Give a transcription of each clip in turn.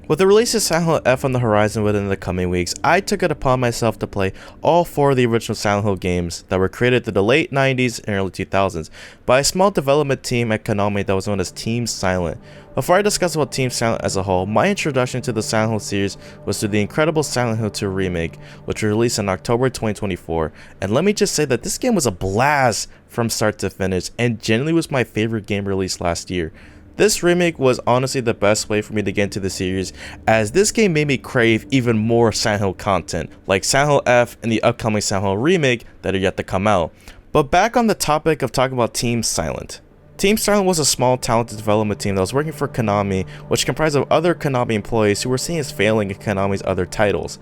With the release of Silent Hill F on the horizon within the coming weeks, I took it upon myself to play all 4 of the original Silent Hill games that were created in the late 90s and early 2000s by a small development team at Konami that was known as Team Silent. Before I discuss about Team Silent as a whole, my introduction to the Silent Hill series was through the incredible Silent Hill 2 remake, which was released in October 2024, and let me just say that this game was a blast from start to finish and genuinely was my favorite game released last year. This remake was honestly the best way for me to get into the series, as this game made me crave even more Silent Hill content, like Silent Hill F and the upcoming Silent Hill remake that are yet to come out. But back on the topic of talking about Team Silent. Team Silent was a small, talented development team that was working for Konami, which comprised of other Konami employees who were seen as failing in Konami's other titles.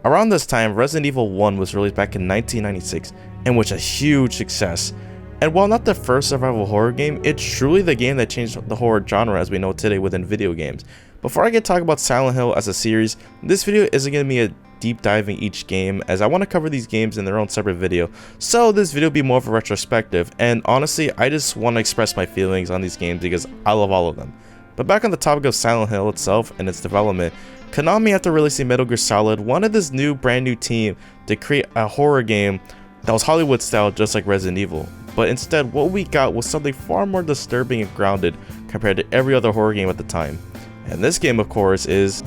Around this time, Resident Evil 1 was released back in 1996, and was a huge success. And while not the first survival horror game, it's truly the game that changed the horror genre as we know today within video games. Before I get to talk about Silent Hill as a series, this video isn't going to be a deep dive in each game, as I want to cover these games in their own separate video, so this video will be more of a retrospective, and honestly, I just want to express my feelings on these games because I love all of them. But back on the topic of Silent Hill itself and its development, Konami, after releasing Metal Gear Solid, wanted this brand new team to create a horror game that was Hollywood style just like Resident Evil. But instead, what we got was something far more disturbing and grounded compared to every other horror game at the time. And this game, of course, is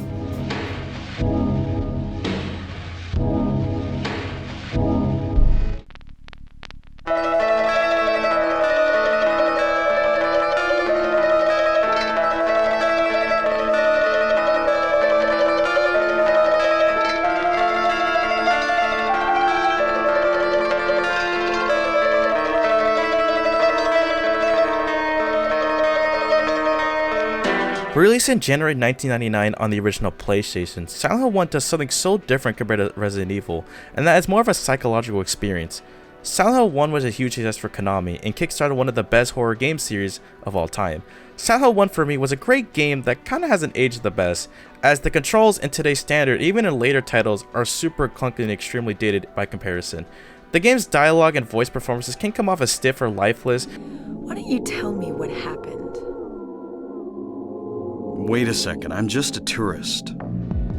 released in January 1999 on the original PlayStation. Silent Hill 1 does something so different compared to Resident Evil, and that is more of a psychological experience. Silent Hill 1 was a huge success for Konami and kickstarted one of the best horror game series of all time. Silent Hill 1 for me was a great game that kinda hasn't aged the best, as the controls in today's standard, even in later titles, are super clunky and extremely dated by comparison. The game's dialogue and voice performances can come off as stiff or lifeless. Why don't you tell me what happened? Wait a second, I'm just a tourist.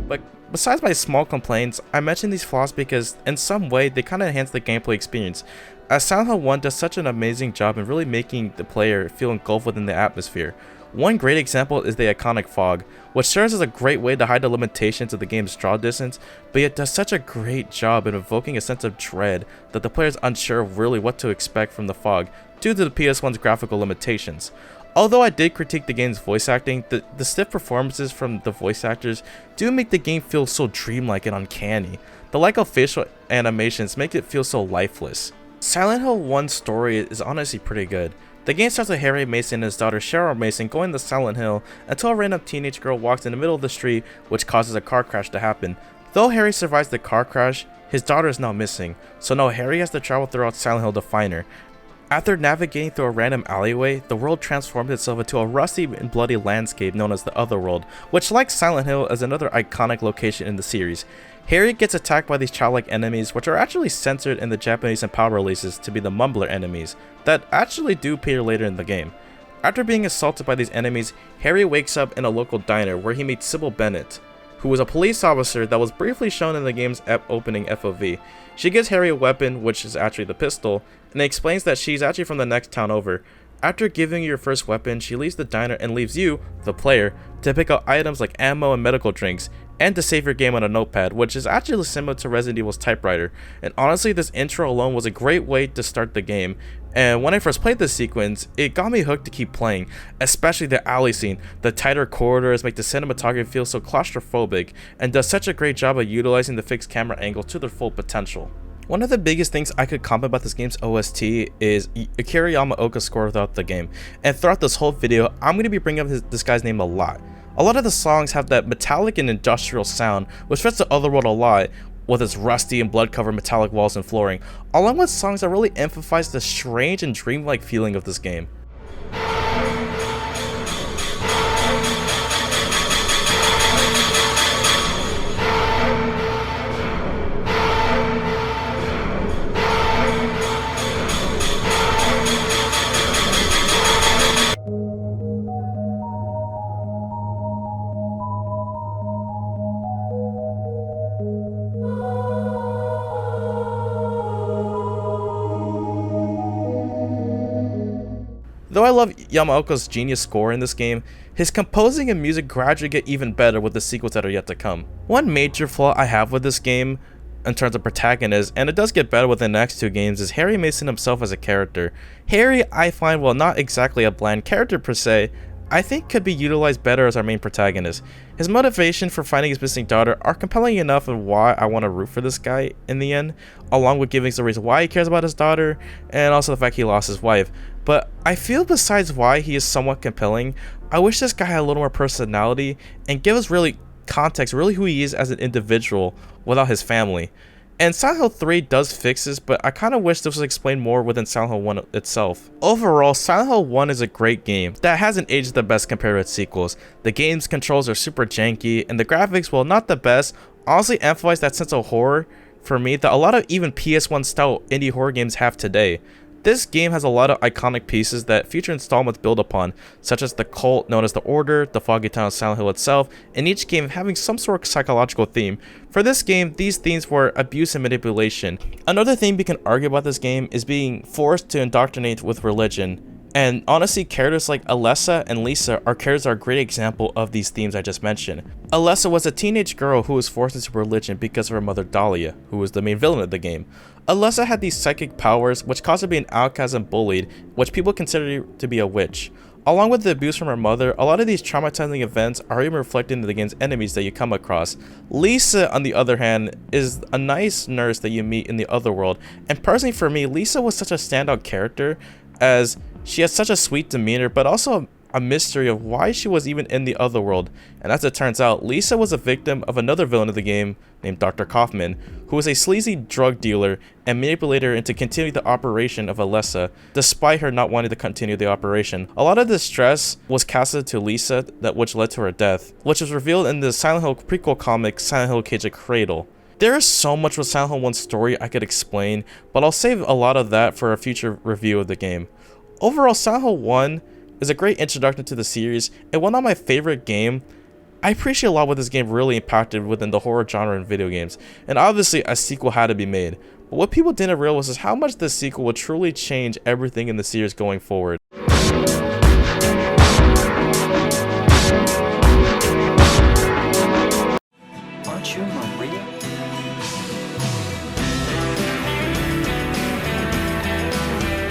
But besides my small complaints, I mention these flaws because in some way they kind of enhance the gameplay experience, as Silent Hill 1 does such an amazing job in really making the player feel engulfed within the atmosphere. One great example is the iconic fog, which serves as a great way to hide the limitations of the game's draw distance, but yet does such a great job in evoking a sense of dread that the player is unsure of really what to expect from the fog due to the PS1's graphical limitations. Although I did critique the game's voice acting, the stiff performances from the voice actors do make the game feel so dreamlike and uncanny. The lack of facial animations make it feel so lifeless. Silent Hill 1's story is honestly pretty good. The game starts with Harry Mason and his daughter Cheryl Mason going to Silent Hill until a random teenage girl walks in the middle of the street, which causes a car crash to happen. Though Harry survives the car crash, his daughter is now missing, so now Harry has to travel throughout Silent Hill to find her. After navigating through a random alleyway, the world transforms itself into a rusty and bloody landscape known as the Otherworld, which, like Silent Hill, is another iconic location in the series. Harry gets attacked by these childlike enemies, which are actually censored in the Japanese and PAL releases to be the Mumbler enemies, that actually do appear later in the game. After being assaulted by these enemies, Harry wakes up in a local diner where he meets Sybil Bennett, who was a police officer that was briefly shown in the game's opening FOV. She gives Harry a weapon, which is actually the pistol, and explains that she's actually from the next town over. After giving you your first weapon, she leaves the diner and leaves you, the player, to pick up items like ammo and medical drinks, and to save your game on a notepad, which is actually similar to Resident Evil's typewriter. And honestly, this intro alone was a great way to start the game, and when I first played this sequence, it got me hooked to keep playing, especially the alley scene. The tighter corridors make the cinematography feel so claustrophobic, and does such a great job of utilizing the fixed camera angle to their full potential. One of the biggest things I could comment about this game's OST is Akira Yamaoka's score throughout the game, and throughout this whole video, I'm going to be bringing up this guy's name a lot. A lot of the songs have that metallic and industrial sound, which fits the Otherworld a lot, with its rusty and blood-covered metallic walls and flooring, along with songs that really emphasize the strange and dreamlike feeling of this game. Though I love Yamaoka's genius score in this game, his composing and music gradually get even better with the sequels that are yet to come. One major flaw I have with this game in terms of protagonists, and it does get better with the next two games, is Harry Mason himself as a character. Harry, I find, while not exactly a bland character per se, I think could be utilized better as our main protagonist. His motivation for finding his missing daughter are compelling enough of why I want to root for this guy in the end, along with giving us the reason why he cares about his daughter, and also the fact he lost his wife. But I feel besides why he is somewhat compelling, I wish this guy had a little more personality and give us really context, really who he is as an individual without his family. And Silent Hill 3 does fix this, but I kind of wish this was explained more within Silent Hill 1 itself. Overall, Silent Hill 1 is a great game that hasn't aged the best compared to its sequels. The game's controls are super janky, and the graphics, while not the best, honestly emphasize that sense of horror for me that a lot of even PS1 style indie horror games have today. This game has a lot of iconic pieces that future installments build upon, such as the cult known as the Order, the foggy town of Silent Hill itself, and each game having some sort of psychological theme. For this game, these themes were abuse and manipulation. Another thing we can argue about this game is being forced to indoctrinate with religion. And honestly, characters like Alessa and Lisa are characters that are a great example of these themes I just mentioned. Alessa was a teenage girl who was forced into religion because of her mother Dahlia, who was the main villain of the game. Alessa had these psychic powers which caused her to be an outcast and bullied, which people considered to be a witch. Along with the abuse from her mother, a lot of these traumatizing events are even reflected in the game's enemies that you come across. Lisa, on the other hand, is a nice nurse that you meet in the other world, and personally for me, Lisa was such a standout character as she has such a sweet demeanor, but also a mystery of why she was even in the other world. And as it turns out, Lisa was a victim of another villain of the game named Dr. Kaufman, who was a sleazy drug dealer and manipulated her into continuing the operation of Alessa, despite her not wanting to continue the operation. A lot of the stress was casted to Lisa, which led to her death, which was revealed in the Silent Hill prequel comic Silent Hill Cage of Cradle. There is so much with Silent Hill 1's story I could explain, but I'll save a lot of that for a future review of the game. Overall, Silent Hill 1 is a great introduction to the series, and while not my favorite game, I appreciate a lot what this game really impacted within the horror genre in video games, and obviously a sequel had to be made. But what people didn't realize is how much this sequel would truly change everything in the series going forward. Aren't you Maria?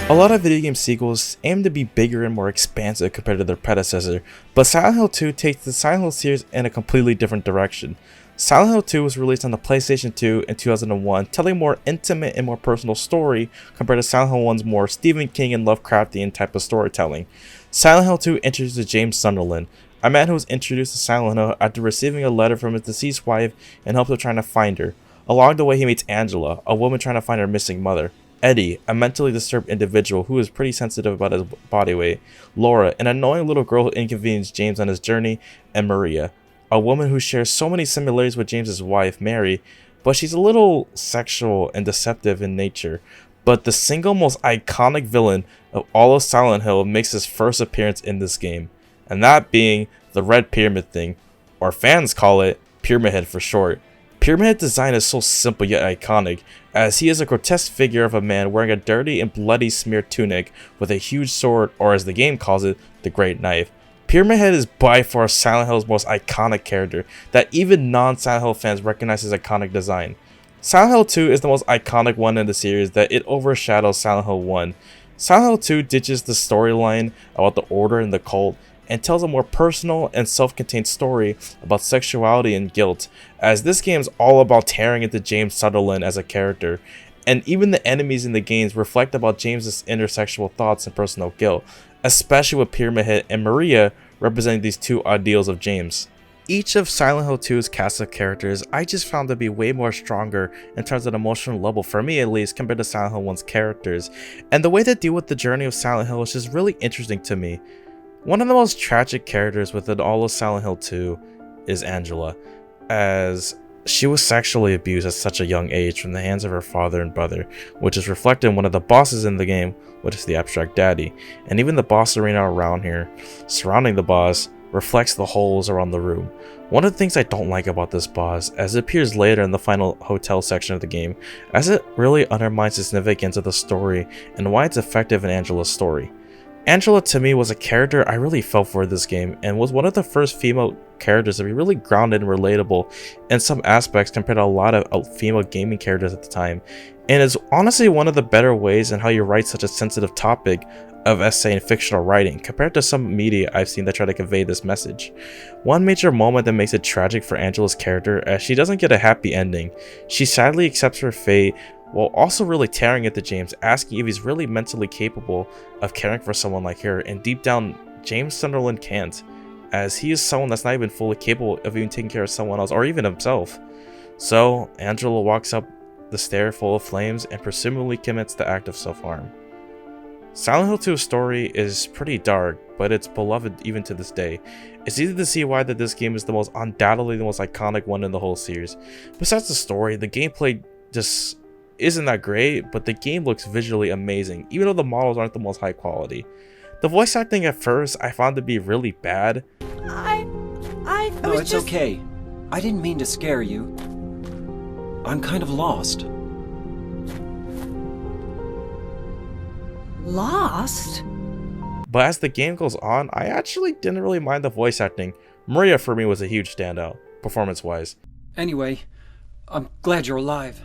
A lot of video game sequels aim to be bigger and more expansive compared to their predecessor, but Silent Hill 2 takes the Silent Hill series in a completely different direction. Silent Hill 2 was released on the PlayStation 2 in 2001, telling a more intimate and more personal story compared to Silent Hill 1's more Stephen King and Lovecraftian type of storytelling. Silent Hill 2 introduces James Sunderland, a man who was introduced to Silent Hill after receiving a letter from his deceased wife in hopes of trying to find her. Along the way, he meets Angela, a woman trying to find her missing mother. Eddie, a mentally disturbed individual who is pretty sensitive about his body weight. Laura, an annoying little girl who inconvenienced James on his journey. And Maria, a woman who shares so many similarities with James's wife, Mary, but she's a little sexual and deceptive in nature. But the single most iconic villain of all of Silent Hill makes his first appearance in this game, and that being the Red Pyramid thing, or fans call it Pyramid Head for short. Pyramid Head's design is so simple yet iconic, as he is a grotesque figure of a man wearing a dirty and bloody smeared tunic with a huge sword, or as the game calls it, the Great Knife. Pyramid Head is by far Silent Hill's most iconic character that even non-Silent Hill fans recognize his iconic design. Silent Hill 2 is the most iconic one in the series that it overshadows Silent Hill 1. Silent Hill 2 ditches the storyline about the Order and the cult and tells a more personal and self-contained story about sexuality and guilt, as this game is all about tearing into James Sunderland as a character, and even the enemies in the games reflect about James's intersexual thoughts and personal guilt, especially with Pyramid Head and Maria representing these two ideals of James. Each of Silent Hill 2's cast of characters I just found to be way more stronger in terms of an emotional level, for me at least, compared to Silent Hill 1's characters, and the way they deal with the journey of Silent Hill is just really interesting to me. One of the most tragic characters within all of Silent Hill 2 is Angela, as she was sexually abused at such a young age from the hands of her father and brother, which is reflected in one of the bosses in the game, which is the Abstract Daddy, and even the boss arena around here, surrounding the boss, reflects the holes around the room. One of the things I don't like about this boss, as it appears later in the final hotel section of the game, as it really undermines the significance of the story and why it's effective in Angela's story. Angela to me was a character I really felt for this game and was one of the first female characters to be really grounded and relatable in some aspects compared to a lot of female gaming characters at the time, and is honestly one of the better ways in how you write such a sensitive topic of essay and fictional writing compared to some media I've seen that try to convey this message. One major moment that makes it tragic for Angela's character as she doesn't get a happy ending. She sadly accepts her fate while also really tearing into James, asking if he's really mentally capable of caring for someone like her, and deep down, James Sunderland can't, as he is someone that's not even fully capable of even taking care of someone else, or even himself. So, Angela walks up the stair full of flames and presumably commits the act of self-harm. Silent Hill 2's story is pretty dark, but it's beloved even to this day. It's easy to see why that this game is undoubtedly the most iconic one in the whole series. Besides the story, the gameplay just isn't that great, but the game looks visually amazing, even though the models aren't the most high quality. The voice acting at first I found to be really bad. No, it's okay. I didn't mean to scare you. I'm kind of lost. Lost? But as the game goes on, I actually didn't really mind the voice acting. Maria for me was a huge standout, performance-wise. Anyway, I'm glad you're alive.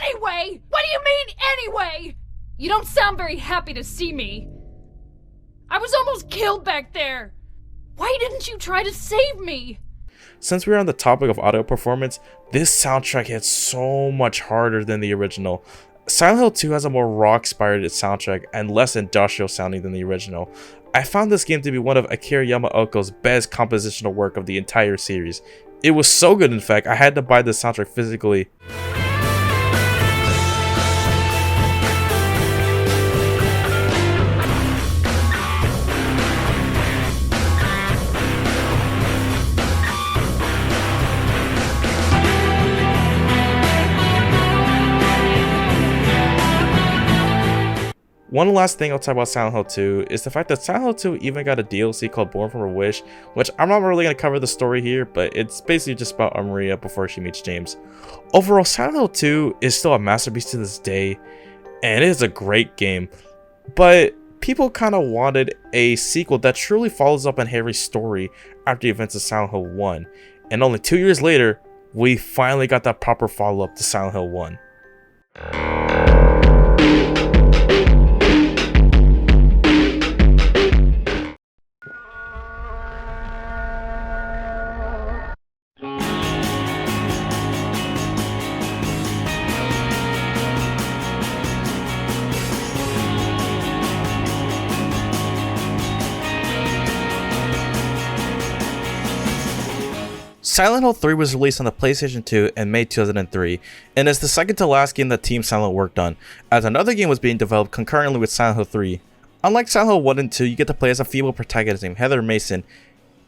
Anyway? What do you mean, anyway? You don't sound very happy to see me. I was almost killed back there. Why didn't you try to save me? Since we're on the topic of audio performance, this soundtrack hits so much harder than the original. Silent Hill 2 has a more rock-inspired soundtrack and less industrial sounding than the original. I found this game to be one of Akira Yamaoka's best compositional work of the entire series. It was so good, in fact, I had to buy the soundtrack physically. One last thing I'll talk about Silent Hill 2 is the fact that Silent Hill 2 even got a DLC called Born from Her Wish, which I'm not really going to cover the story here, but it's basically just about Maria before she meets James. Overall, Silent Hill 2 is still a masterpiece to this day, and it is a great game, but people kind of wanted a sequel that truly follows up on Harry's story after the events of Silent Hill 1, and only 2 years later, we finally got that proper follow-up to Silent Hill 1. Silent Hill 3 was released on the PlayStation 2 in May 2003, and is the second to last game that Team Silent worked on, as another game was being developed concurrently with Silent Hill 3. Unlike Silent Hill 1 and 2, you get to play as a female protagonist named Heather Mason,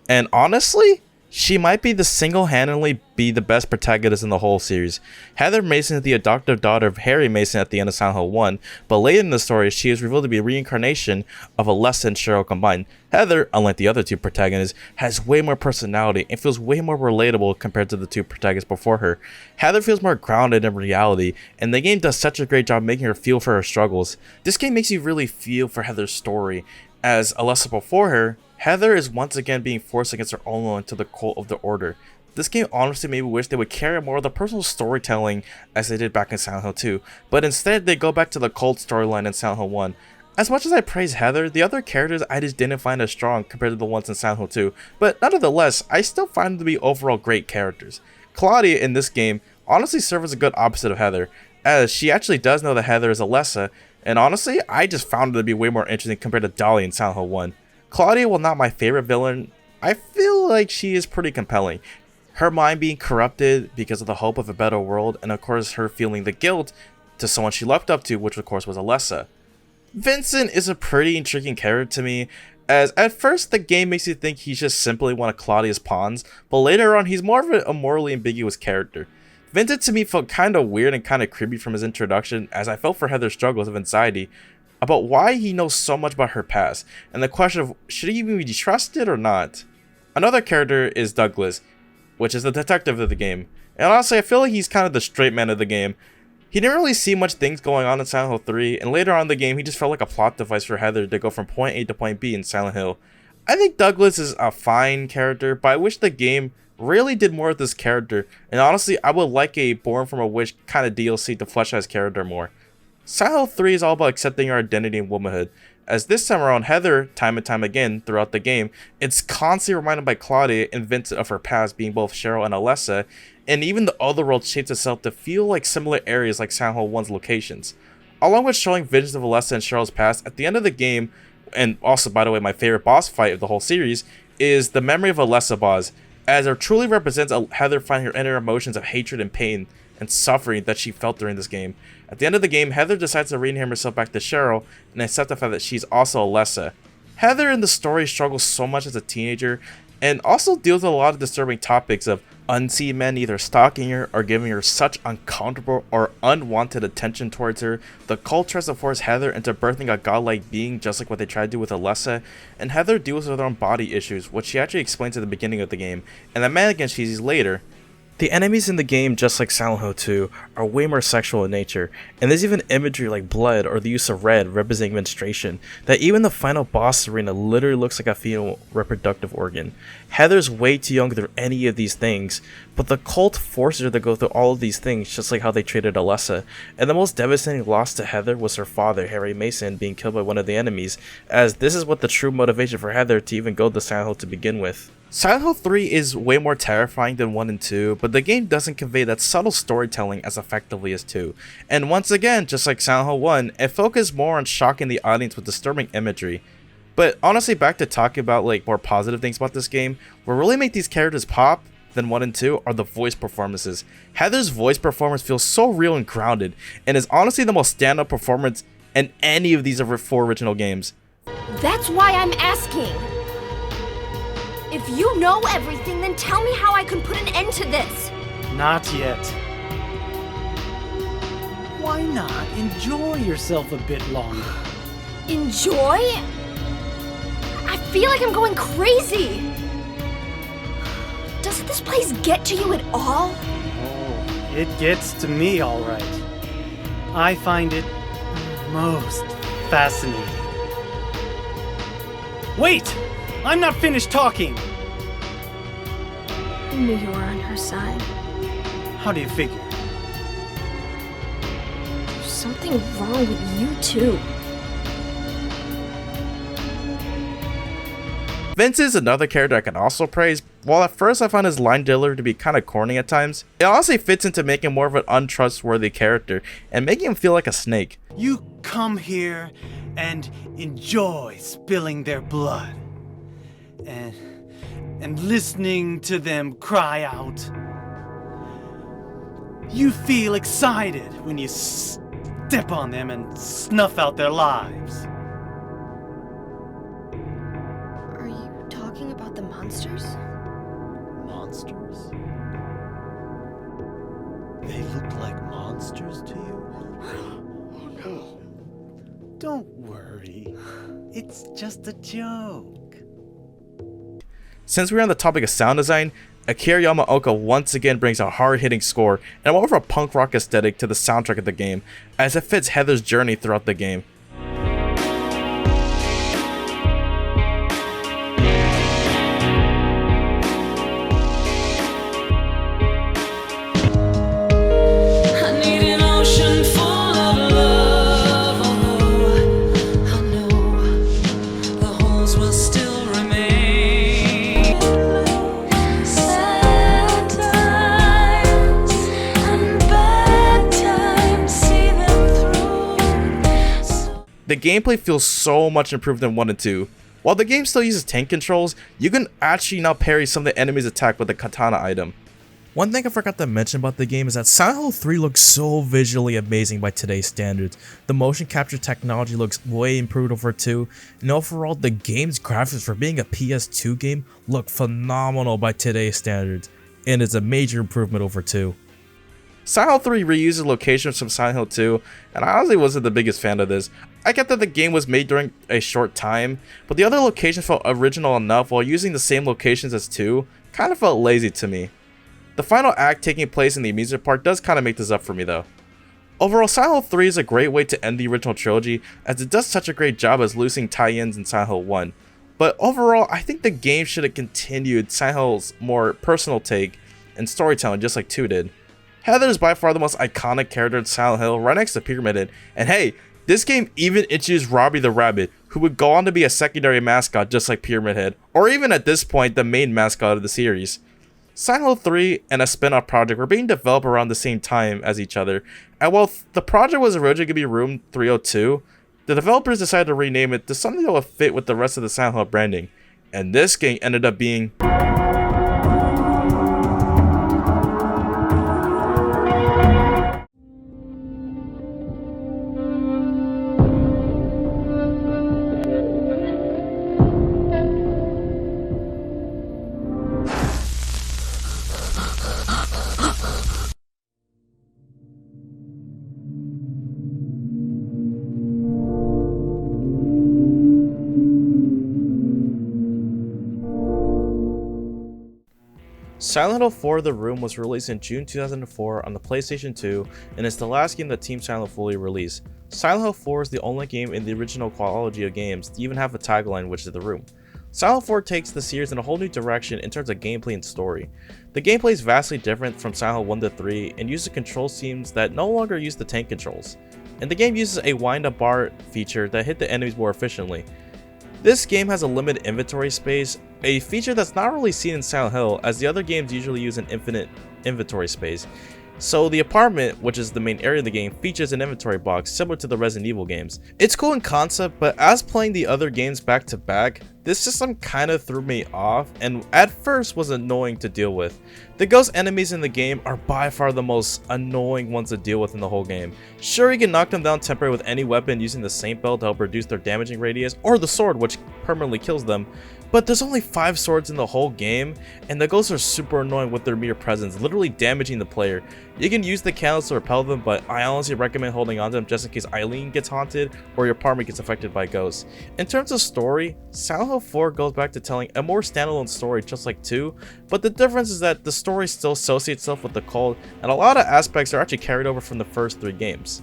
and honestly, she might be single-handedly be the best protagonist in the whole series. Heather Mason is the adoptive daughter of Harry Mason at the end of Silent Hill 1, but later in the story, she is revealed to be a reincarnation of Alessa and Cheryl combined. Heather, unlike the other two protagonists, has way more personality and feels way more relatable compared to the two protagonists before her. Heather feels more grounded in reality, and the game does such a great job making her feel for her struggles. This game makes you really feel for Heather's story, as Alessa before her, Heather is once again being forced against her own will into the cult of the Order. This game honestly made me wish they would carry more of the personal storytelling as they did back in Silent Hill 2, but instead they go back to the cult storyline in Silent Hill 1. As much as I praise Heather, the other characters I just didn't find as strong compared to the ones in Silent Hill 2, but nonetheless, I still find them to be overall great characters. Claudia in this game honestly serves as a good opposite of Heather, as she actually does know that Heather is Alessa, and honestly, I just found her to be way more interesting compared to Dolly in Silent Hill 1. Claudia, while not my favorite villain, I feel like she is pretty compelling. Her mind being corrupted because of the hope of a better world, and of course her feeling the guilt to someone she looked up to, which of course was Alessa. Vincent is a pretty intriguing character to me, as at first the game makes you think he's just simply one of Claudia's pawns, but later on he's more of a morally ambiguous character. Vincent to me felt kinda weird and kinda creepy from his introduction, as I felt for Heather's struggles of anxiety about why he knows so much about her past, and the question of should he even be trusted or not. Another character is Douglas, which is the detective of the game, and honestly I feel like he's kind of the straight man of the game, He didn't really see much things going on in Silent Hill 3, and later on in the game he just felt like a plot device for Heather to go from point A to point B in Silent Hill. I think Douglas is a fine character, but I wish the game really did more with this character, and honestly I would like a Born from a Wish kind of DLC to flesh out his character more. Silent Hill 3 is all about accepting your identity in womanhood, as this time around Heather, time and time again throughout the game, it's constantly reminded by Claudia and Vincent of her past being both Cheryl and Alessa, and even the other world shapes itself to feel like similar areas like Silent Hill 1's locations. Along with showing visions of Alessa and Cheryl's past, at the end of the game, and also by the way my favorite boss fight of the whole series, is the Memory of Alessa boss, as it truly represents Heather finding her inner emotions of hatred and pain and suffering that she felt during this game. At the end of the game, Heather decides to rename herself back to Cheryl and accept the fact that she's also Alessa. Heather in the story struggles so much as a teenager and also deals with a lot of disturbing topics of unseen men either stalking her or giving her such uncomfortable or unwanted attention towards her. The cult tries to force Heather into birthing a godlike being just like what they tried to do with Alessa, and Heather deals with her own body issues, which she actually explains at the beginning of the game, and the mannequin she sees later. The enemies in the game, just like Silent Hill 2, are way more sexual in nature, and there's even imagery like blood or the use of red representing menstruation, that even the final boss arena literally looks like a female reproductive organ. Heather's way too young for any of these things, but the cult forces her to go through all of these things just like how they treated Alessa, and the most devastating loss to Heather was her father, Harry Mason, being killed by one of the enemies, as this is what the true motivation for Heather to even go to Silent Hill to begin with. Silent Hill 3 is way more terrifying than 1 and 2, but the game doesn't convey that subtle storytelling as effectively as 2. And once again, just like Silent Hill 1, it focused more on shocking the audience with disturbing imagery. But honestly, back to talking about like more positive things about this game, what really make these characters pop than 1 and 2 are the voice performances. Heather's voice performance feels so real and grounded, and is honestly the most stand-up performance in any of these 4 original games. That's why I'm asking. If you know everything, then tell me how I can put an end to this. Not yet. Why not enjoy yourself a bit longer? Enjoy? I feel like I'm going crazy. Does this place get to you at all? Oh, it gets to me all right. I find it most fascinating. Wait! I'm not finished talking! I knew you were on her side. How do you figure? There's something wrong with you too. Vince is another character I can also praise. While at first I found his line delivery to be kind of corny at times, it honestly fits into making more of an untrustworthy character and making him feel like a snake. You come here and enjoy spilling their blood. And listening to them cry out. You feel excited when you step on them and snuff out their lives. Are you talking about the monsters? Monsters? They look like monsters to you? Oh no. Don't worry. It's just a joke. Since we're on the topic of sound design, Akira Yamaoka once again brings a hard-hitting score and more of a punk rock aesthetic to the soundtrack of the game, as it fits Heather's journey throughout the game. The gameplay feels so much improved than 1 and 2. While the game still uses tank controls, you can actually now parry some of the enemy's attack with the katana item. One thing I forgot to mention about the game is that Silent Hill 3 looks so visually amazing by today's standards. The motion capture technology looks way improved over 2, and overall the game's graphics for being a PS2 game look phenomenal by today's standards, and it's a major improvement over 2. Silent Hill 3 reuses locations from Silent Hill 2, and I honestly wasn't the biggest fan of this. I get that the game was made during a short time, but the other locations felt original enough while using the same locations as 2 kind of felt lazy to me. The final act taking place in the amusement park does kind of make this up for me though. Overall, Silent Hill 3 is a great way to end the original trilogy, as it does such a great job as losing tie-ins in Silent Hill 1. But overall, I think the game should have continued Silent Hill's more personal take and storytelling just like 2 did. Heather is by far the most iconic character in Silent Hill, right next to Pyramid Head, and hey, this game even introduced Robbie the Rabbit, who would go on to be a secondary mascot just like Pyramid Head, or even at this point the main mascot of the series. Silent Hill 3 and a spin-off project were being developed around the same time as each other, and while the project was originally going to be Room 302, the developers decided to rename it to something that would fit with the rest of the Silent Hill branding, and this game ended up being Silent Hill 4 The Room was released in June 2004 on the PlayStation 2 and is the last game that Team Silent Hill fully released. Silent Hill 4 is the only game in the original quality of games to even have a tagline, which is The Room. Silent Hill 4 takes the series in a whole new direction in terms of gameplay and story. The gameplay is vastly different from Silent Hill 1 to 3 and uses control schemes that no longer use the tank controls. And the game uses a wind-up bar feature that hit the enemies more efficiently. This game has a limited inventory space, a feature that's not really seen in Silent Hill, as the other games usually use an infinite inventory space. So the apartment, which is the main area of the game, features an inventory box similar to the Resident Evil games. It's cool in concept, but as playing the other games back to back, this system kind of threw me off and at first was annoying to deal with. The ghost enemies in the game are by far the most annoying ones to deal with in the whole game. Sure, you can knock them down temporarily with any weapon using the Saint Belt to help reduce their damaging radius, or the sword, which permanently kills them, but there's only 5 swords in the whole game, and the ghosts are super annoying with their mere presence, literally damaging the player. You can use the candles to repel them, but I honestly recommend holding on to them just in case Eileen gets haunted or your apartment gets affected by ghosts. In terms of story, Silent Hill 4 goes back to telling a more standalone story just like 2, but the difference is that the story still associates itself with the cult, and a lot of aspects are actually carried over from the first 3 games.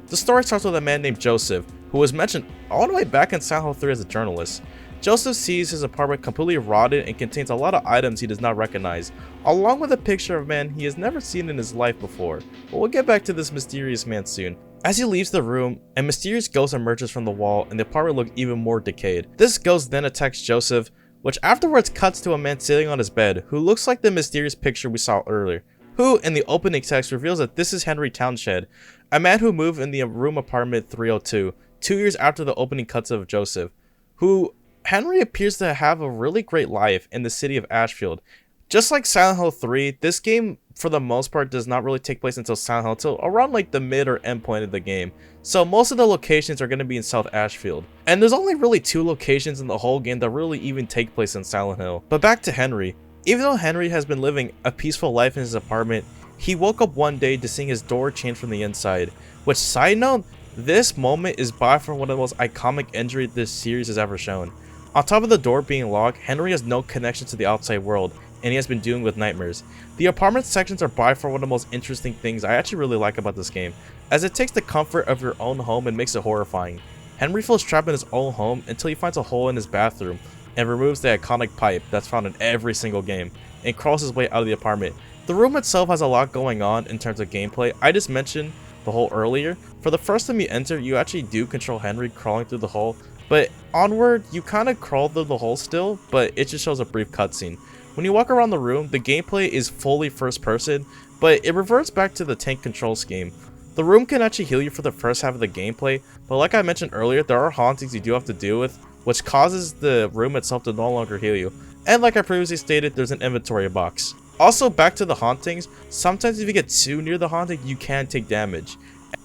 The story starts with a man named Joseph, who was mentioned all the way back in Silent Hill 3 as a journalist. Joseph sees his apartment completely rotted and contains a lot of items he does not recognize, along with a picture of a man he has never seen in his life before, but we'll get back to this mysterious man soon. As he leaves the room, a mysterious ghost emerges from the wall and the apartment looks even more decayed. This ghost then attacks Joseph, which afterwards cuts to a man sitting on his bed who looks like the mysterious picture we saw earlier, who in the opening text reveals that this is Henry Townshend, a man who moved in the room apartment 302, 2 years after the opening cuts of Joseph, who Henry appears to have a really great life in the city of Ashfield. Just like Silent Hill 3, this game for the most part does not really take place until Silent Hill, till around like the mid or end point of the game. So most of the locations are going to be in South Ashfield. And there's only really 2 locations in the whole game that really even take place in Silent Hill. But back to Henry. Even though Henry has been living a peaceful life in his apartment, he woke up one day to seeing his door change from the inside. Which, side note, this moment is by far one of the most iconic injuries this series has ever shown. On top of the door being locked, Henry has no connection to the outside world, and he has been dealing with nightmares. The apartment sections are by far one of the most interesting things I actually really like about this game, as it takes the comfort of your own home and makes it horrifying. Henry feels trapped in his own home until he finds a hole in his bathroom and removes the iconic pipe that's found in every single game, and crawls his way out of the apartment. The room itself has a lot going on in terms of gameplay. I just mentioned the hole earlier. For the first time you enter, you actually do control Henry crawling through the hole, but onward, you kind of crawl through the hole still, but it just shows a brief cutscene. When you walk around the room, the gameplay is fully first person, but it reverts back to the tank control scheme. The room can actually heal you for the first half of the gameplay, but like I mentioned earlier, there are hauntings you do have to deal with, which causes the room itself to no longer heal you. And like I previously stated, there's an inventory box. Also, back to the hauntings, sometimes if you get too near the haunting, you can take damage.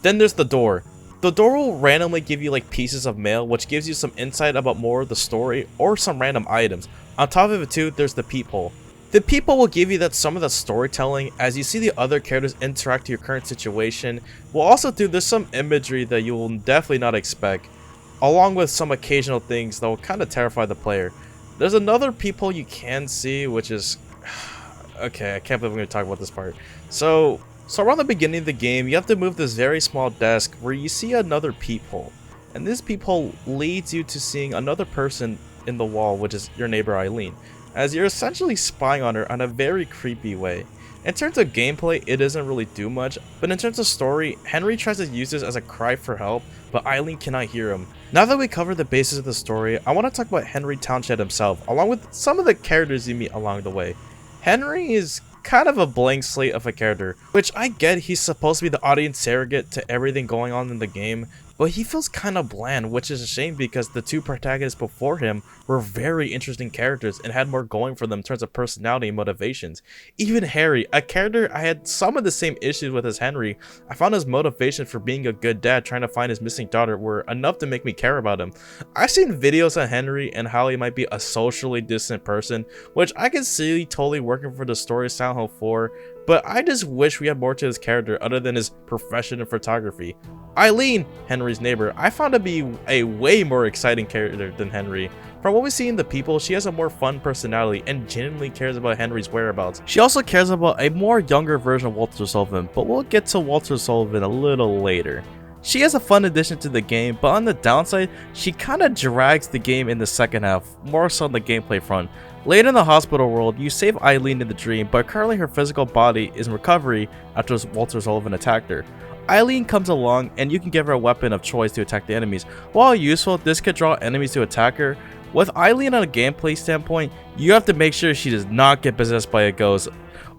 Then there's the door. The door will randomly give you like pieces of mail, which gives you some insight about more of the story or some random items. On top of it too, there's the peephole. The peephole will give you that some of the storytelling as you see the other characters interact to your current situation. Will also do there's some imagery that you will definitely not expect, along with some occasional things that will kind of terrify the player. There's another peephole you can see, which is okay, I can't believe I'm going to talk about this part. So So around the beginning of the game, you have to move this very small desk where you see another peephole. And this peephole leads you to seeing another person in the wall, which is your neighbor Eileen, as you're essentially spying on her in a very creepy way. In terms of gameplay, it doesn't really do much, but in terms of story, Henry tries to use this as a cry for help, but Eileen cannot hear him. Now that we covered the basis of the story, I want to talk about Henry Townshend himself, along with some of the characters you meet along the way. Henry is kind of a blank slate of a character, which I get he's supposed to be the audience surrogate to everything going on in the game, but he feels kind of bland, which is a shame because the two protagonists before him were very interesting characters and had more going for them in terms of personality and motivations. Even Harry, a character I had some of the same issues with as Henry, I found his motivation for being a good dad trying to find his missing daughter were enough to make me care about him. I've seen videos on Henry and how he might be a socially distant person, which I can see totally working for the story of Silent Hill 4, but I just wish we had more to his character other than his profession in photography. Eileen, Henry's neighbor, I found to be a way more exciting character than Henry. From what we see in the people, she has a more fun personality and genuinely cares about Henry's whereabouts. She also cares about a more younger version of Walter Sullivan, but we'll get to Walter Sullivan a little later. She is a fun addition to the game, but on the downside, she kinda drags the game in the second half, more so on the gameplay front. Later in the hospital world, you save Eileen in the dream, but currently her physical body is in recovery after Walter Sullivan attacked her. Eileen comes along and you can give her a weapon of choice to attack the enemies. While useful, this could draw enemies to attack her. With Eileen on a gameplay standpoint, you have to make sure she does not get possessed by a ghost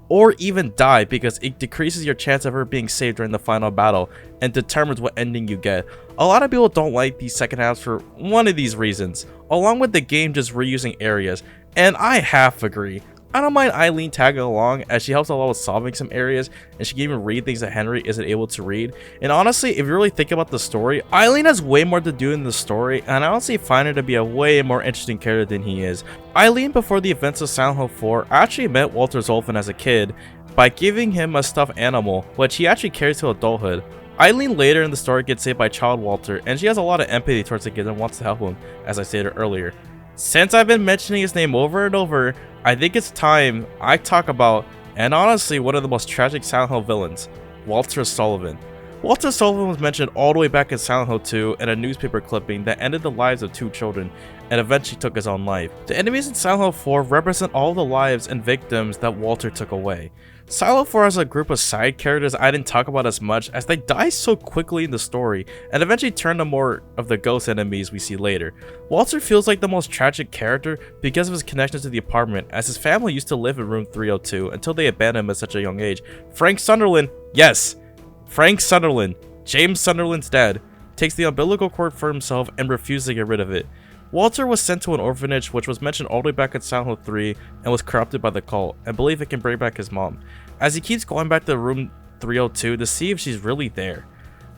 or even die, because it decreases your chance of her being saved during the final battle and determines what ending you get. A lot of people don't like these second halves for one of these reasons, along with the game just reusing areas, and I half agree. I don't mind Eileen tagging along as she helps a lot with solving some areas, and she can even read things that Henry isn't able to read. And honestly, if you really think about the story, Eileen has way more to do in the story, and I honestly find her to be a way more interesting character than he is. Eileen, before the events of Silent Hill 4, actually met Walter Sullivan as a kid by giving him a stuffed animal, which he actually carries to adulthood. Eileen later in the story gets saved by Child Walter, and she has a lot of empathy towards the kid and wants to help him, as I stated earlier. Since I've been mentioning his name over and over, I think it's time I talk about, and honestly, one of the most tragic Silent Hill villains, Walter Sullivan. Walter Sullivan was mentioned all the way back in Silent Hill 2 in a newspaper clipping that ended the lives of 2 children and eventually took his own life. The enemies in Silent Hill 4 represent all the lives and victims that Walter took away. Silent Hill 4 has a group of side characters I didn't talk about as much as they die so quickly in the story and eventually turn to more of the ghost enemies we see later. Walter feels like the most tragic character because of his connection to the apartment, as his family used to live in room 302 until they abandoned him at such a young age. Frank Sunderland, yes! Frank Sunderland, James Sunderland's dad, takes the umbilical cord for himself and refuses to get rid of it. Walter was sent to an orphanage which was mentioned all the way back in Silent Hill 3 and was corrupted by the cult and believe it can bring back his mom, as he keeps going back to room 302 to see if she's really there.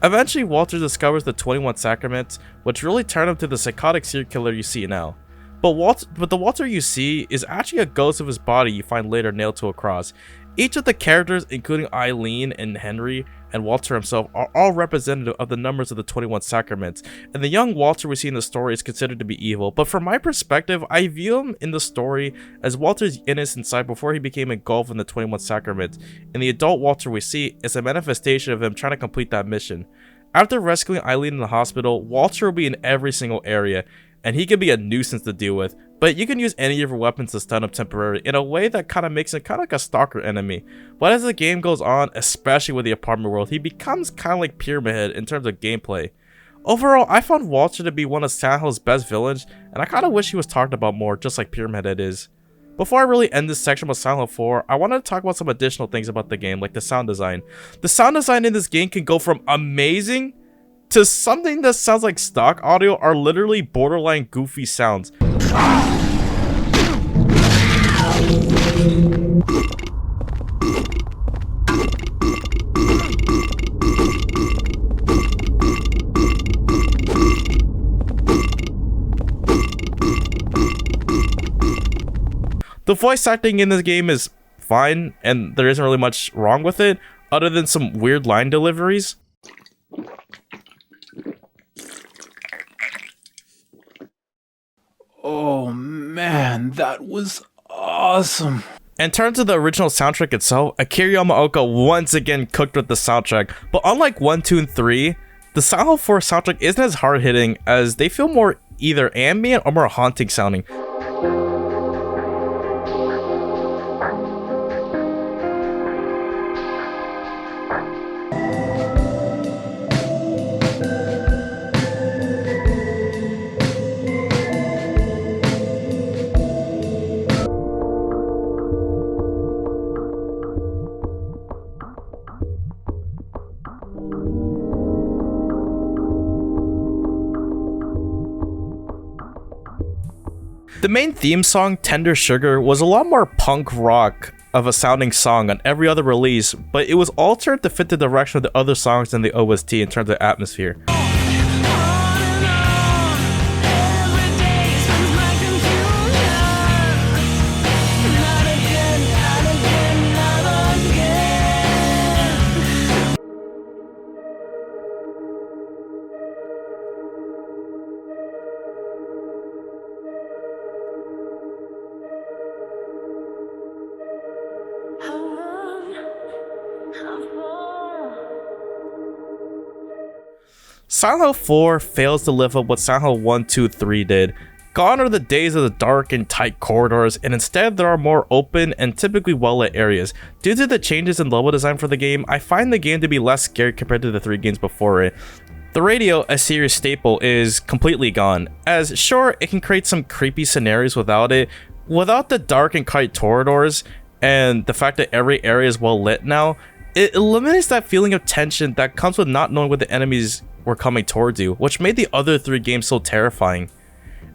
Eventually, Walter discovers the 21 Sacraments, which really turn him to the psychotic serial killer you see now. But the Walter you see is actually a ghost of his body you find later nailed to a cross. Each of the characters, including Eileen and Henry and Walter himself, are all representative of the numbers of the 21 Sacraments, and the young Walter we see in the story is considered to be evil, but from my perspective, I view him in the story as Walter's innocent side before he became engulfed in the 21 Sacraments, and the adult Walter we see is a manifestation of him trying to complete that mission. After rescuing Eileen in the hospital, Walter will be in every single area, and he can be a nuisance to deal with, but you can use any of your weapons to stun him temporarily in a way that kind of makes him kind of like a stalker enemy. But as the game goes on, especially with the apartment world, he becomes kind of like Pyramid Head in terms of gameplay. Overall, I found Walter to be one of Silent Hill's best villains, and I kind of wish he was talked about more, just like Pyramid Head is. Before I really end this section with Silent Hill 4, I wanted to talk about some additional things about the game, like the sound design. The sound design in this game can go from amazing to something that sounds like stock audio are literally borderline goofy sounds. The voice acting in this game is fine, and there isn't really much wrong with it, other than some weird line deliveries. Oh man, that was awesome. In terms of the original soundtrack itself, Akira Yamaoka once again cooked with the soundtrack, but unlike 1, 2, and 3, the Silent Hill 4 soundtrack isn't as hard-hitting as they feel more either ambient or more haunting sounding. The main theme song, Tender Sugar, was a lot more punk rock of a sounding song on every other release, but it was altered to fit the direction of the other songs in the OST in terms of atmosphere. Silent Hill 4 fails to live up what Silent Hill 1, 2, 3 did. Gone are the days of the dark and tight corridors, and instead there are more open and typically well-lit areas. Due to the changes in level design for the game, I find the game to be less scary compared to the 3 games before it. The radio, a series staple, is completely gone, as sure, it can create some creepy scenarios without it. Without the dark and tight corridors, and the fact that every area is well lit now, it eliminates that feeling of tension that comes with not knowing what the enemies were coming towards you, which made the other 3 games so terrifying.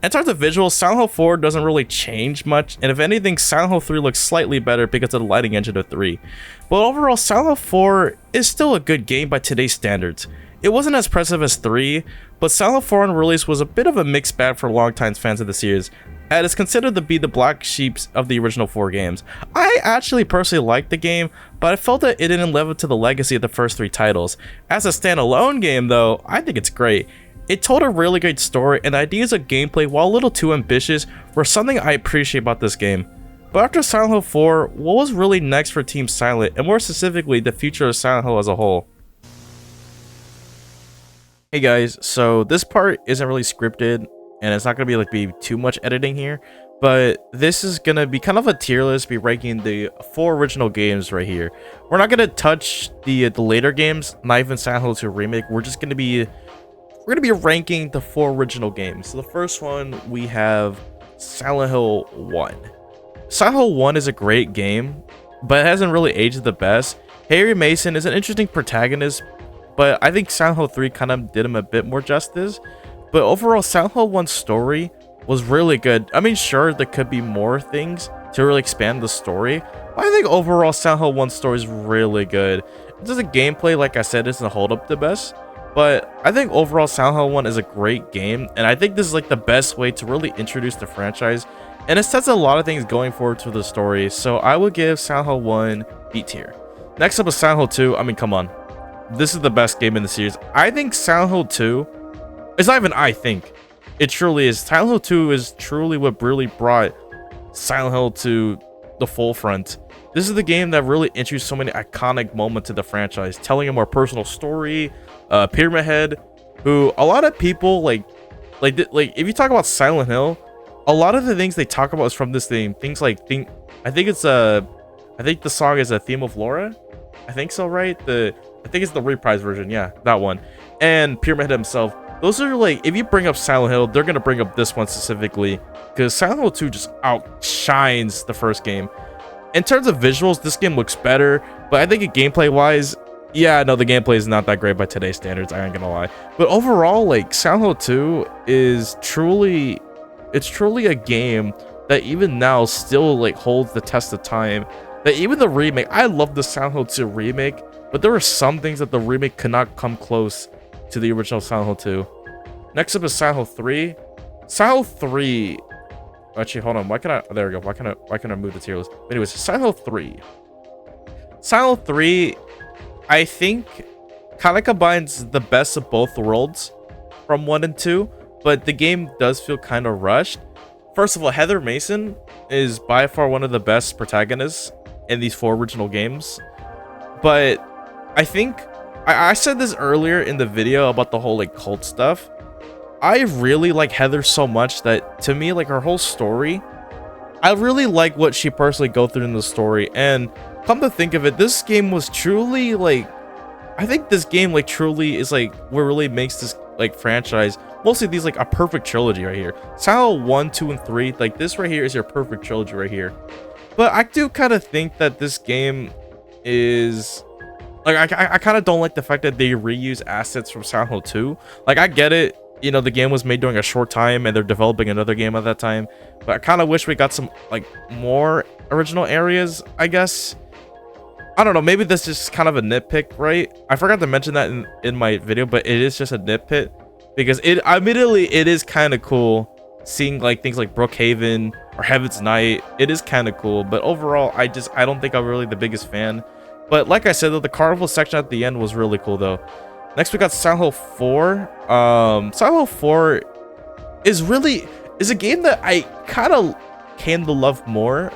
In terms of visuals, Silent Hill 4 doesn't really change much, and if anything, Silent Hill 3 looks slightly better because of the lighting engine of 3. But overall, Silent Hill 4 is still a good game by today's standards. It wasn't as impressive as 3, but Silent Hill 4 on release was a bit of a mixed bag for longtime fans of the series, and is considered to be the black sheep of the original 4 games. I actually personally liked the game, but I felt that it didn't live up to the legacy of the first 3 titles. As a standalone game though, I think it's great. It told a really great story, and the ideas of gameplay, while a little too ambitious, were something I appreciate about this game. But after Silent Hill 4, what was really next for Team Silent, and more specifically, the future of Silent Hill as a whole? Hey guys, so this part isn't really scripted, and it's not going to be too much editing here, but this is going to be kind of a tier list, be ranking the 4 original games right here. We're not going to touch the later games, not even Silent Hill 2 Remake. We're going to be ranking the 4 original games. So the first one, we have Silent Hill 1. Silent Hill 1 is a great game, but it hasn't really aged the best. Harry Mason is an interesting protagonist, but I think Silent Hill 3 kind of did him a bit more justice. But overall, Silent Hill 1's story was really good. I mean, sure, there could be more things to really expand the story, but I think overall, Silent Hill 1's story is really good. Just the gameplay, like I said, doesn't hold up the best, but I think overall, Silent Hill 1 is a great game, and I think this is the best way to really introduce the franchise, and it sets a lot of things going forward to the story, so I would give Silent Hill 1 B tier. Next up is Silent Hill 2. I mean, come on. This is the best game in the series. I think Silent Hill 2... It's not even I think. It truly is. Silent Hill 2 is truly what really brought Silent Hill to the forefront. This is the game that really introduced so many iconic moments to the franchise, telling a more personal story. Pyramid Head, who a lot of people if you talk about Silent Hill, a lot of the things they talk about is from this theme. Things like I think the song is a Theme of Laura. I think so, right? I think it's the reprise version. Yeah, that one. And Pyramid Head himself. Those are if you bring up Silent Hill, they're gonna bring up this one specifically, because Silent Hill 2 just outshines the first game. In terms of visuals, this game looks better, but I think gameplay wise, yeah, no, the gameplay is not that great by today's standards, I ain't gonna lie. But overall, Silent Hill 2 is truly a game that even now still holds the test of time. That even the remake, I love the Silent Hill 2 remake, but there are some things that the remake could not come close to the original Silent Hill 2. Next up is Silent Hill 3. Silent Hill 3. Actually, hold on. There we go. Why can't I move the tier list? But anyways, Silent Hill 3. Silent Hill 3, I think, kind of combines the best of both worlds from 1 and 2, but the game does feel kind of rushed. first of all, Heather Mason is by far one of the best protagonists in these 4 original games. But I think I said this earlier in the video about the whole like cult stuff. I really like Heather so much that to me, like her whole story, I really like what she personally go through in the story. And come to think of it, this game was truly like, I think this game like truly is like what really makes this like franchise, mostly these like a perfect trilogy right here. Silent Hill 1, 2, and 3, like this right here is your perfect trilogy right here. But I do kind of think that this game is like, I kind of don't like the fact that they reuse assets from Silent Hill 2. Like I get it, you know, the game was made during a short time and they're developing another game at that time, but I kind of wish we got some like more original areas, I guess. I don't know, maybe this is kind of a nitpick, right? I forgot to mention that in my video, but it is just a nitpick because it is kind of cool seeing like things like Brookhaven or Heaven's Night. It is kind of cool, but overall I don't think I'm really the biggest fan. But like I said though, the carnival section at the end was really cool though. Next we got Silent Hill 4. Silent Hill 4 is a game that I kind of came to love more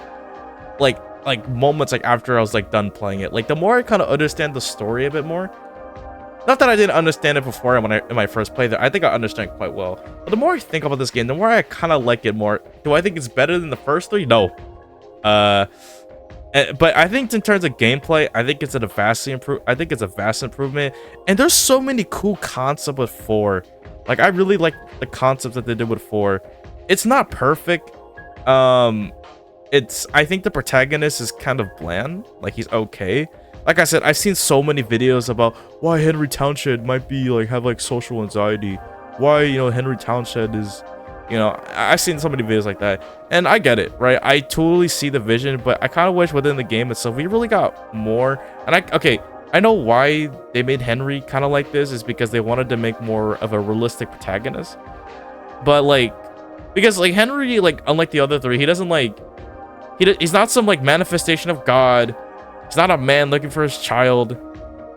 like moments like after I was like done playing it. Like the more I kind of understand the story a bit more, not that I didn't understand it before in my first playthrough, I think I understand it quite well, but the more I think about this game, the more I kind of like it more. Do I think it's better than the first 3? No. But I think in terms of gameplay, I think it's a vast improvement, and there's so many cool concepts with 4. Like I really like the concepts that they did with 4. It's not perfect. I think the protagonist is kind of bland. Like he's okay. Like I said, I've seen so many videos about why Henry Townshend might be like have like social anxiety. Why, you know, Henry Townshend is, you know, I've seen so many videos like that, and I get it, right? I totally see the vision, but I kind of wish within the game itself we really got more. And I know why they made Henry kind of like this is because they wanted to make more of a realistic protagonist. But like, because like Henry, like unlike the other 3, he doesn't like, he's not some like manifestation of God. He's not a man looking for his child,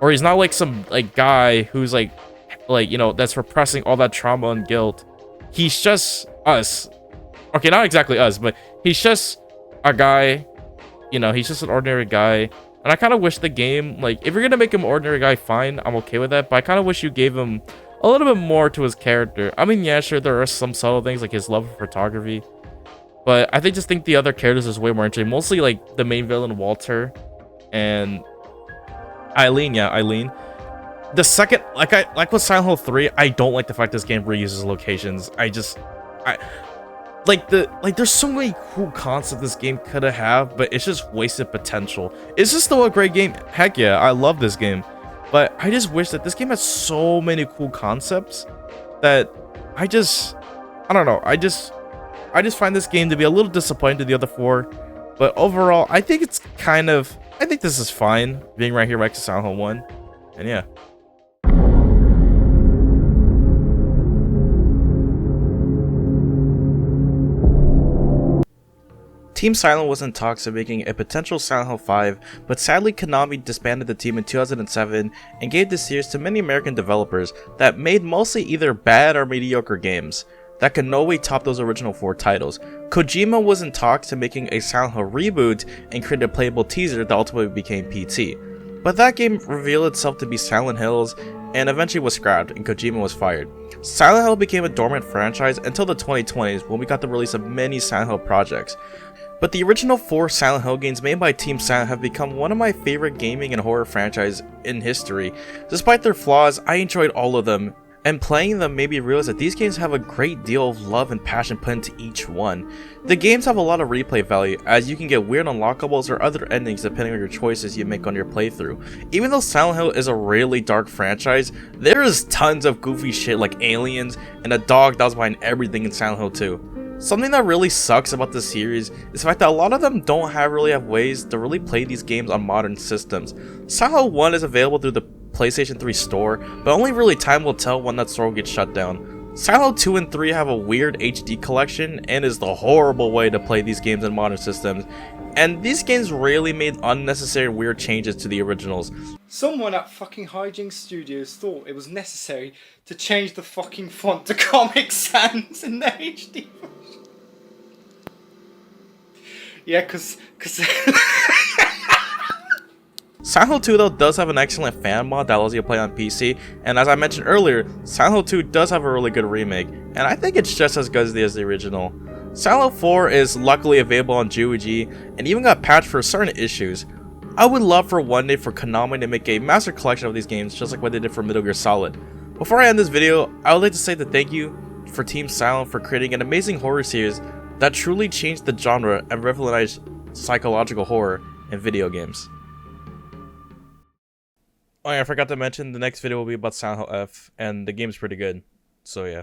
or he's not like some like guy who's like you know, that's repressing all that trauma and guilt. He's just us. Okay, not exactly us, but he's just a guy. You know, he's just an ordinary guy. And I kind of wish the game, like, if you're gonna make him an ordinary guy, fine, I'm okay with that. But I kind of wish you gave him a little bit more to his character. I mean, yeah, sure, there are some subtle things like his love for photography, but I just think the other characters is way more interesting. Mostly like the main villain Walter and Eileen. Yeah, Eileen. The second, like with Silent Hill 3, I don't like the fact this game reuses locations. There's so many cool concepts this game could have, but it's just wasted potential. Is this still a great game? Heck yeah, I love this game. But I just wish that this game has so many cool concepts that I don't know. I just find this game to be a little disappointing to the other 4. But overall, I think this is fine being right here next to Silent Hill 1. And yeah. Team Silent was in talks of making a potential Silent Hill 5, but sadly Konami disbanded the team in 2007 and gave the series to many American developers that made mostly either bad or mediocre games that could no way top those original 4 titles. Kojima was in talks to making a Silent Hill reboot and create a playable teaser that ultimately became PT. But that game revealed itself to be Silent Hills and eventually was scrapped and Kojima was fired. Silent Hill became a dormant franchise until the 2020s when we got the release of many Silent Hill projects. But the original 4 Silent Hill games made by Team Silent have become one of my favorite gaming and horror franchises in history. Despite their flaws, I enjoyed all of them, and playing them made me realize that these games have a great deal of love and passion put into each one. The games have a lot of replay value, as you can get weird unlockables or other endings depending on your choices you make on your playthrough. Even though Silent Hill is a really dark franchise, there is tons of goofy shit like aliens and a dog that was behind everything in Silent Hill 2. Something that really sucks about this series is the fact that a lot of them don't really have ways to really play these games on modern systems. Silent Hill 1 is available through the PlayStation 3 store, but only really time will tell when that store will get shut down. Silent Hill 2 and 3 have a weird HD collection and is the horrible way to play these games in modern systems, and these games really made unnecessary weird changes to the originals. Someone at fucking Hijinks Studios thought it was necessary to change the fucking font to Comic Sans in the HD version. Yeah, cause Silent Hill 2 though does have an excellent fan mod that allows you to play on PC, and as I mentioned earlier, Silent Hill 2 does have a really good remake, and I think it's just as good as the original. Silent Hill 4 is luckily available on GOG, and even got patched for certain issues. I would love for one day for Konami to make a master collection of these games just like what they did for Metal Gear Solid. Before I end this video, I would like to say that thank you for Team Silent for creating an amazing horror series that truly changed the genre and revolutionized psychological horror in video games. Oh yeah, I forgot to mention the next video will be about Silent Hill F, and the game's pretty good, so yeah.